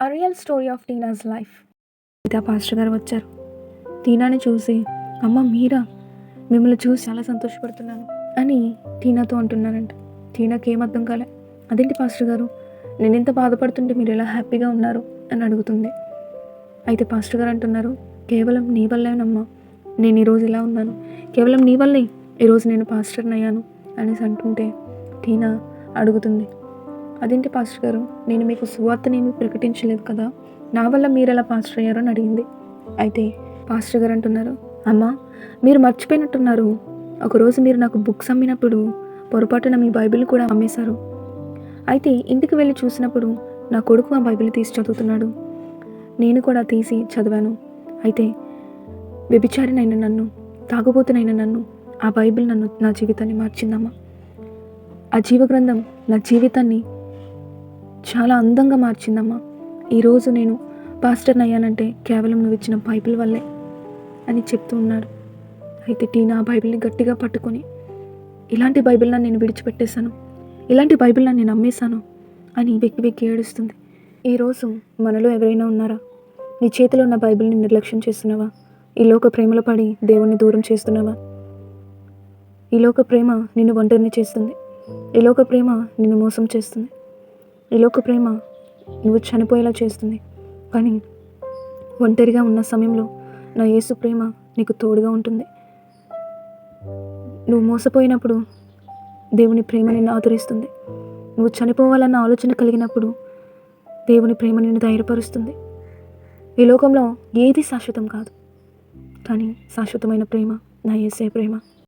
A real story of Tina's life. అయితే ఆ pastor గారు వచ్చారు. టీనాని చూసి, అమ్మ మీరా, మిమ్మల్ని చూసి చాలా సంతోషపడుతున్నాను అని టీనాతో అంటున్నానంట. టీనాకి ఏం అర్థం కాలే. అదేంటి పాస్టర్ గారు, నేను ఎంత బాధపడుతుంటే మీరు ఎలా హ్యాపీగా ఉన్నారు అని అడుగుతుంది. అయితే పాస్టర్ గారు అంటున్నారు, కేవలం నీ వల్లేనమ్మా నేను ఈరోజు ఇలా ఉన్నాను, కేవలం నీ వల్లే ఈరోజు నేను పాస్టర్ని అయ్యాను అనేసి అంటుంటే టీనా అడుగుతుంది, అదేంటి పాస్టర్ గారు, నేను మీకు సువార్తనేమి ప్రకటించలేదు కదా, నా వల్ల మీరు ఎలా పాస్టర్ అయ్యారు అని అడిగింది. అయితే పాస్టర్ గారు అంటున్నారు, అమ్మా మీరు మర్చిపోయినట్టున్నారు, ఒకరోజు మీరు నాకు బుక్స్ అమ్మినప్పుడు పొరపాటున మీ బైబిల్ కూడా అమ్మేశారు. అయితే ఇంటికి వెళ్ళి చూసినప్పుడు నా కొడుకు ఆ బైబిల్ తీసి చదువుతున్నాడు. నేను కూడా తీసి చదివాను. అయితే వ్యభిచారినైన నన్ను, తాగుబోతునైన నన్ను ఆ బైబిల్ నా జీవితాన్ని మార్చిందమ్మా. ఆ జీవగ్రంథం నా జీవితాన్ని చాలా అందంగా మార్చిందమ్మా. ఈరోజు నేను పాస్టర్ని అయ్యానంటే కేవలం నువ్వు ఇచ్చిన బైబిల్ వల్లే అని చెప్తూ ఉన్నాడు. అయితే టీనా ఆ బైబిల్ని గట్టిగా పట్టుకొని, ఇలాంటి బైబిల్ని నేను విడిచిపెట్టేశాను, ఇలాంటి బైబిల్ని నేను అమ్మేశాను అని వెక్కి వెక్కి ఏడుస్తుంది. ఈరోజు మనలో ఎవరైనా ఉన్నారా? నీ చేతిలో ఉన్న బైబిల్ని నిర్లక్ష్యం చేస్తున్నావా? ఈ లోక ప్రేమలో పడి దేవుణ్ణి దూరం చేస్తున్నావా? ఈ లోక ప్రేమ నిన్ను ఒంటరిని చేస్తుంది. ఈ లోక ప్రేమ నిన్ను మోసం చేస్తుంది. ఈ లోక ప్రేమ నువ్వు చనిపోయేలా చేస్తుంది. కానీ ఒంటరిగా ఉన్న సమయంలో నా యేసు ప్రేమ నీకు తోడుగా ఉంటుంది. నువ్వు మోసపోయినప్పుడు దేవుని ప్రేమ నిన్ను ఆదరిస్తుంది. నువ్వు చనిపోవాలన్న ఆలోచన కలిగినప్పుడు దేవుని ప్రేమ నిన్ను ధైర్యపరుస్తుంది. ఈ లోకంలో ఏది శాశ్వతం కాదు, కానీ శాశ్వతమైన ప్రేమ నా యేసే ప్రేమ.